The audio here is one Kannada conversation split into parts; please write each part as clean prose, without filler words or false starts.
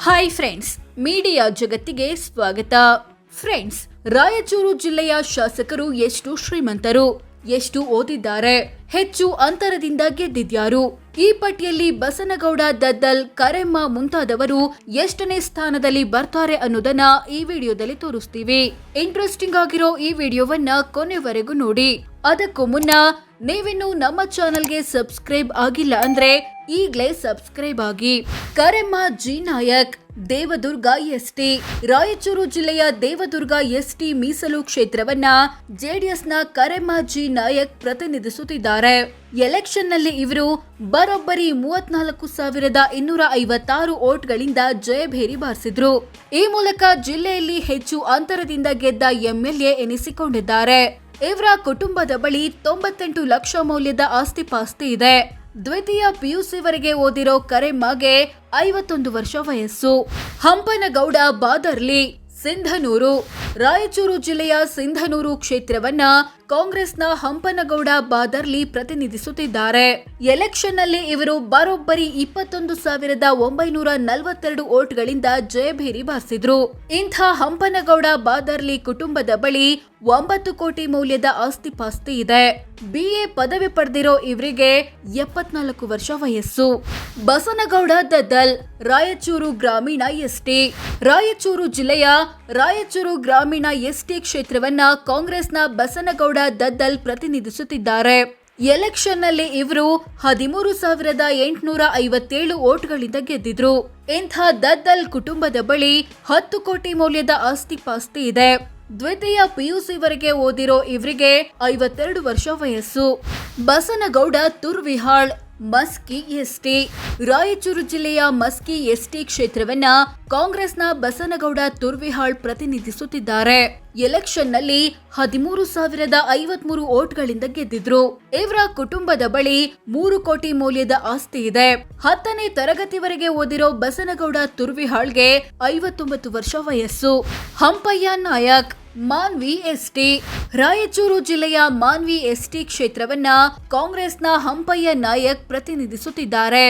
ಹಾಯ್ ಫ್ರೆಂಡ್ಸ್, ಮೀಡಿಯಾ ಜಗತ್ತಿಗೆ ಸ್ವಾಗತ. ಫ್ರೆಂಡ್ಸ್, ರಾಯಚೂರು ಜಿಲ್ಲೆಯ ಶಾಸಕರು ಎಷ್ಟು ಶ್ರೀಮಂತರು, ಎಷ್ಟು ಓದಿದ್ದಾರೆ, ಹೆಚ್ಚು ಅಂತರದಿಂದ ಗೆದ್ದಿದ್ಯಾರು? ಈ ಪಟ್ಟಿಯಲ್ಲಿ ಬಸನಗೌಡ, ದದ್ದಲ್, ಕರೆಮ್ಮ ಮುಂತಾದವರು ಎಷ್ಟನೇ ಸ್ಥಾನದಲ್ಲಿ ಬರ್ತಾರೆ ಅನ್ನೋದನ್ನ ಈ ವಿಡಿಯೋದಲ್ಲಿ ತೋರಿಸ್ತೀವಿ. ಇಂಟ್ರೆಸ್ಟಿಂಗ್ ಆಗಿರೋ ಈ ವಿಡಿಯೋವನ್ನ ಕೊನೆವರೆಗೂ ನೋಡಿ. ಅದಕ್ಕೂ ಮುನ್ನ ನೀವಿನ್ನು ನಮ್ಮ ಚಾನೆಲ್ಗೆ ಸಬ್ಸ್ಕ್ರೈಬ್ ಆಗಿಲ್ಲ ಅಂದ್ರೆ ಈಗಲೇ ಸಬ್ಸ್ಕ್ರೈಬ್ ಆಗಿ. Karemma G Nayak, Devadurga ST. ರಾಯಚೂರು ಜಿಲ್ಲೆಯ ದೇವದುರ್ಗ ಎಸ್ಟಿ ಮೀಸಲು ಕ್ಷೇತ್ರವನ್ನ ಜೆಡಿಎಸ್ನ ಕರೆಮ್ಮ ಜಿ ನಾಯಕ್ ಪ್ರತಿನಿಧಿಸುತ್ತಿದ್ದಾರೆ. ಎಲೆಕ್ಷನ್ ನಲ್ಲಿ ಇವರು ಬರೋಬ್ಬರಿ 34,256 ವೋಟ್ಗಳಿಂದ ಜಯಭೇರಿ ಬಾರಿಸಿದ್ರು. ಈ ಮೂಲಕ ಜಿಲ್ಲೆಯಲ್ಲಿ ಹೆಚ್ಚು ಅಂತರದಿಂದ ಗೆದ್ದ ಎಂಎಲ್ಎ ಎನಿಸಿಕೊಂಡಿದ್ದಾರೆ. ಇವರ ಕುಟುಂಬದ ಬಳಿ 98 ಲಕ್ಷ ಮೌಲ್ಯದ ಆಸ್ತಿಪಾಸ್ತಿ ಇದೆ. ದ್ವಿತೀಯ ಪಿಯುಸಿವರೆಗೆ ಓದಿರೋ ಕರೆಮ್ಮಗೆ 51 ವರ್ಷ ವಯಸ್ಸು. ಹಂಪನಗೌಡ ಬಾದರ್ಲಿ, ಸಿಂಧನೂರು. ರಾಯಚೂರು ಜಿಲ್ಲೆಯ ಸಿಂಧನೂರು ಕ್ಷೇತ್ರವನ್ನ ಕಾಂಗ್ರೆಸ್ನ ಹಂಪನಗೌಡ ಬಾದರ್ಲಿ ಪ್ರತಿನಿಧಿಸುತ್ತಿದ್ದಾರೆ. ಎಲೆಕ್ಷನ್ ನಲ್ಲಿ ಇವರು ಬರೋಬ್ಬರಿ 21,942 ವೋಟ್ಗಳಿಂದ ಜಯಭೇರಿ ಬಾರಿಸಿದ್ರು. ಇಂಥ ಹಂಪನಗೌಡ ಬಾದರ್ಲಿ ಕುಟುಂಬದ ಬಳಿ 9 ಕೋಟಿ ಮೌಲ್ಯದ ಆಸ್ತಿಪಾಸ್ತಿ ಇದೆ. BA ಪದವಿ ಪಡೆದಿರೋ ಇವರಿಗೆ 74 ವರ್ಷ ವಯಸ್ಸು. ಬಸನಗೌಡ ದದ್ದಲ್, ರಾಯಚೂರು ಗ್ರಾಮೀಣ ಎಸ್ಟಿ. ರಾಯಚೂರು ಜಿಲ್ಲೆಯ ರಾಯಚೂರು ಗ್ರಾಮೀಣ ಎಸ್ಟಿ ಕ್ಷೇತ್ರವನ್ನ ಕಾಂಗ್ರೆಸ್ನ ಬಸನಗೌಡ ದದ್ದಲ್ ಪ್ರತಿನಿಧಿಸುತ್ತಿದ್ದಾರೆ. ಎಲೆಕ್ಷನ್ ನಲ್ಲಿ ಇವರು 13,857 ವೋಟ್ಗಳಿಂದ ಗೆದ್ದಿದ್ರು. ಇಂಥ ದದ್ದಲ್ ಕುಟುಂಬದ ಬಳಿ 10 ಕೋಟಿ ಮೌಲ್ಯದ ಆಸ್ತಿಪಾಸ್ತಿ ಇದೆ. ದ್ವಿತೀಯ ಪಿಯುಸಿವರೆಗೆ ಓದಿರೋ ಇವರಿಗೆ 52 ವರ್ಷ ವಯಸ್ಸು. ಬಸನಗೌಡ ತುರ್ವಿಹಾಳ್, ಮಸ್ಕಿ ಎಸ್ಟಿ. ರಾಯಚೂರು ಜಿಲ್ಲೆಯ ಮಸ್ಕಿ ಎಸ್ಟಿ ಕ್ಷೇತ್ರವನ್ನ ಕಾಂಗ್ರೆಸ್ನ ಬಸನಗೌಡ ತುರ್ವಿಹಾಳ್ ಪ್ರತಿನಿಧಿಸುತ್ತಿದ್ದಾರೆ. ಎಲೆಕ್ಷನ್ ನಲ್ಲಿ 13,053 ವೋಟ್ಗಳಿಂದ ಗೆದ್ದಿದ್ರು. ಇವರ ಕುಟುಂಬದ ಬಳಿ 3 ಕೋಟಿ ಮೌಲ್ಯದ ಆಸ್ತಿ ಇದೆ. 10ನೇ ತರಗತಿವರೆಗೆ ಓದಿರೋ ಬಸನಗೌಡ ತುರ್ವಿಹಾಳ್ಗೆ 59 ವರ್ಷ ವಯಸ್ಸು. ಹಂಪಯ್ಯ ನಾಯಕ್, ಮಾನ್ವಿ ಎಸ್ಟಿ. ರಾಯಚೂರು ಜಿಲ್ಲೆಯ ಮಾನ್ವಿ ಎಸ್ಟಿ ಕ್ಷೇತ್ರವನ್ನ ಕಾಂಗ್ರೆಸ್ನ ಹಂಪಯ್ಯ ನಾಯಕ್ ಪ್ರತಿನಿಧಿಸುತ್ತಿದ್ದಾರೆ.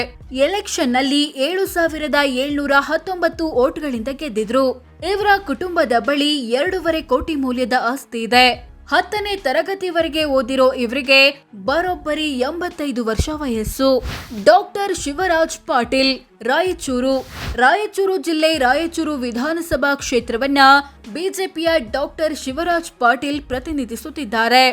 ಎಲೆಕ್ಷನ್ ನಲ್ಲಿ 7,719 ವೋಟ್ಗಳಿಂದ ಗೆದ್ದಿದ್ರು. ಇವರ ಕುಟುಂಬದ ಬಳಿ 2.5 ಕೋಟಿ ಮೌಲ್ಯದ ಆಸ್ತಿ ಇದೆ. 10ನೇ ತರಗತಿವರೆಗೆ ಓದಿರೋ ಇವರಿಗೆ ಬರೋಬ್ಬರಿ 85 ವರ್ಷ ವಯಸ್ಸು. ಡಾಕ್ಟರ್ ಶಿವರಾಜ್ ಪಾಟೀಲ್, ರಾಯಚೂರು. ರಾಯಚೂರು ಜಿಲ್ಲೆ ರಾಯಚೂರು ವಿಧಾನಸಭಾ ಕ್ಷೇತ್ರವನ್ನ ಬಿಜೆಪಿಯ ಡಾಕ್ಟರ್ ಶಿವರಾಜ್ ಪಾಟೀಲ್ ಪ್ರತಿನಿಧಿಸುತ್ತಿದ್ದಾರೆ.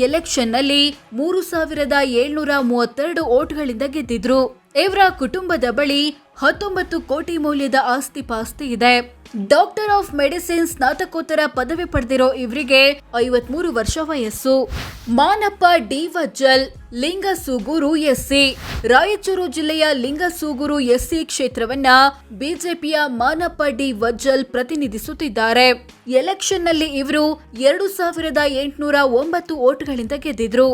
ಎಲೆಕ್ಷನ್ ನಲ್ಲಿ 3,732 ವೋಟ್ಗಳಿಂದ ಗೆದ್ದಿದ್ರು. ಇವರ ಕುಟುಂಬದ ಬಳಿ 19 ಕೋಟಿ ಮೌಲ್ಯದ ಆಸ್ತಿಪಾಸ್ತಿ ಇದೆ. ಡಾಕ್ಟರ್ ಆಫ್ ಮೆಡಿಸಿನ್ ಸ್ನಾತಕೋತ್ತರ ಪದವಿ ಪಡೆದಿರೋ ಇವರಿಗೆ 53 ವರ್ಷ ವಯಸ್ಸು. Manappa D Vajjal, Lingasugur SC. ರಾಯಚೂರು ಜಿಲ್ಲೆಯ ಲಿಂಗಸೂಗೂರು ಎಸ್ಸಿ ಕ್ಷೇತ್ರವನ್ನ ಬಿಜೆಪಿಯ ಮಾನಪ್ಪ ಡಿ ವಜ್ಜಲ್ ಪ್ರತಿನಿಧಿಸುತ್ತಿದ್ದಾರೆ. ಎಲೆಕ್ಷನ್ ನಲ್ಲಿ ಇವರು 2,809 ವೋಟ್ಗಳಿಂದ ಗೆದ್ದಿದ್ರು.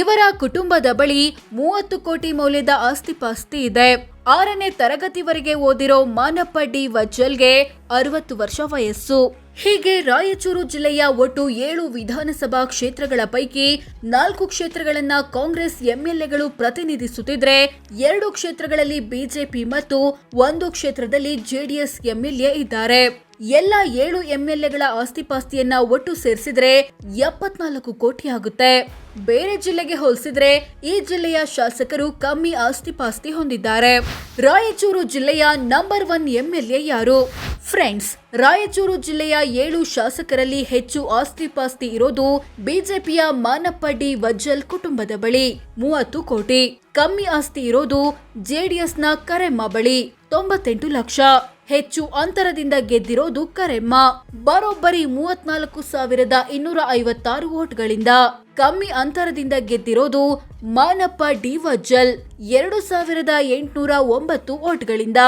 ಇವರ ಕುಟುಂಬದ ಬಳಿ 30 ಕೋಟಿ ಮೌಲ್ಯದ ಆಸ್ತಿಪಾಸ್ತಿ ಇದೆ. 6ನೇ ತರಗತಿವರೆಗೆ ಓದಿರೋ ಮಾನಪ್ಪ ಡಿ ವಜ್ಜಲ್ಗೆ 60 ವರ್ಷ ವಯಸ್ಸು. ಹೀಗೆ ರಾಯಚೂರು ಜಿಲ್ಲೆಯ ಒಟ್ಟು 7 ವಿಧಾನಸಭಾ ಕ್ಷೇತ್ರಗಳ ಪೈಕಿ 4 ಕ್ಷೇತ್ರಗಳನ್ನ ಕಾಂಗ್ರೆಸ್ ಎಂಎಲ್ಎಗಳು ಪ್ರತಿನಿಧಿಸುತ್ತಿದ್ರೆ 2 ಕ್ಷೇತ್ರಗಳಲ್ಲಿ ಬಿಜೆಪಿ ಮತ್ತು 1 ಕ್ಷೇತ್ರದಲ್ಲಿ ಜೆಡಿಎಸ್ ಎಂಎಲ್ಎ ಇದ್ದಾರೆ. ಎಲ್ಲ 7 ಎಂಎಲ್ಎಗಳ ಆಸ್ತಿಪಾಸ್ತಿಯನ್ನ ಒಟ್ಟು ಸೇರಿಸಿದ್ರೆ 74 ಕೋಟಿ ಆಗುತ್ತೆ. ಬೇರೆ ಜಿಲ್ಲೆಗೆ ಹೋಲಿಸಿದ್ರೆ ಈ ಜಿಲ್ಲೆಯ ಶಾಸಕರು ಕಮ್ಮಿ ಆಸ್ತಿಪಾಸ್ತಿ ಹೊಂದಿದ್ದಾರೆ. ರಾಯಚೂರು ಜಿಲ್ಲೆಯ ನಂಬರ್ 1 ಎಂಎಲ್ಎ ಯಾರು? ಫ್ರೆಂಡ್ಸ್, ರಾಯಚೂರು ಜಿಲ್ಲೆಯ 7 ಶಾಸಕರಲ್ಲಿ ಹೆಚ್ಚು ಆಸ್ತಿಪಾಸ್ತಿ ಇರೋದು ಬಿಜೆಪಿಯ ಮಾನಪ್ಪ ಡಿ ವಜ್ಜಲ್ ಕುಟುಂಬದ ಬಳಿ 30 ಕೋಟಿ. ಕಮ್ಮಿ ಆಸ್ತಿ ಇರೋದು ಜೆಡಿಎಸ್ನ ಕರೆಮ್ಮ ಬಳಿ 98 ಲಕ್ಷ. ಹೆಚ್ಚು ಅಂತರದಿಂದ ಗೆದ್ದಿರೋದು ಕರೆಮ್ಮ, ಬರೋಬ್ಬರಿ 34,256 ವೋಟ್ಗಳಿಂದ. ಕಮ್ಮಿ ಅಂತರದಿಂದ ಗೆದ್ದಿರೋದು ಮಾನಪ್ಪ ಡಿ ವಜ್ಜಲ್ 2,809 ವೋಟ್ಗಳಿಂದ.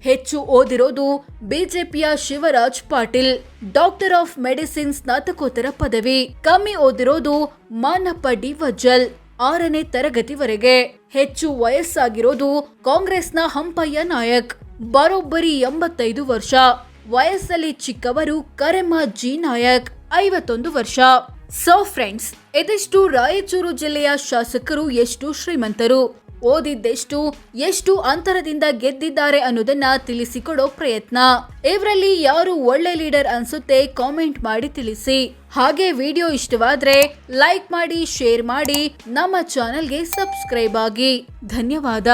ಹೆಚ್ಚು ಓದಿರೋದು ಬಿಜೆಪಿಯ Shivraj Patil, doctor of medicine ಸ್ನಾತಕೋತ್ತರ ಪದವಿ. ಕಮ್ಮಿ ಓದಿರೋದು ಮಾನಪ್ಪ ಡಿ ವಜ್ಜಲ್ 6ನೇ ತರಗತಿವರೆಗೆ. ಹೆಚ್ಚು ವಯಸ್ಸಾಗಿರೋದು ಕಾಂಗ್ರೆಸ್ನ ಹಂಪಯ್ಯ ನಾಯಕ್, ಬರೋಬ್ಬರಿ 85 ವರ್ಷ. ವಯಸ್ಸಲ್ಲಿ ಚಿಕ್ಕವರು ಕರೆಮ್ಮ ಜಿ ನಾಯಕ್, 51 ವರ್ಷ. ಸೊ ಫ್ರೆಂಡ್ಸ್, ಇದಿಷ್ಟು ರಾಯಚೂರು ಜಿಲ್ಲೆಯ ಶಾಸಕರು ಎಷ್ಟು ಶ್ರೀಮಂತರು, ಓದಿದ್ದೆಷ್ಟು, ಎಷ್ಟು ಅಂತರದಿಂದ ಗೆದ್ದಿದ್ದಾರೆ ಅನ್ನೋದನ್ನ ತಿಳಿಸಿಕೊಡೋ ಪ್ರಯತ್ನ. ಇವರಲ್ಲಿ ಯಾರು ಒಳ್ಳೆ ಲೀಡರ್ ಅನ್ಸುತ್ತೆ ಕಾಮೆಂಟ್ ಮಾಡಿ ತಿಳಿಸಿ. ಹಾಗೆ ವಿಡಿಯೋ ಇಷ್ಟವಾದ್ರೆ ಲೈಕ್ ಮಾಡಿ, ಶೇರ್ ಮಾಡಿ, ನಮ್ಮ ಚಾನೆಲ್ಗೆ ಸಬ್ಸ್ಕ್ರೈಬ್ ಆಗಿ. ಧನ್ಯವಾದ.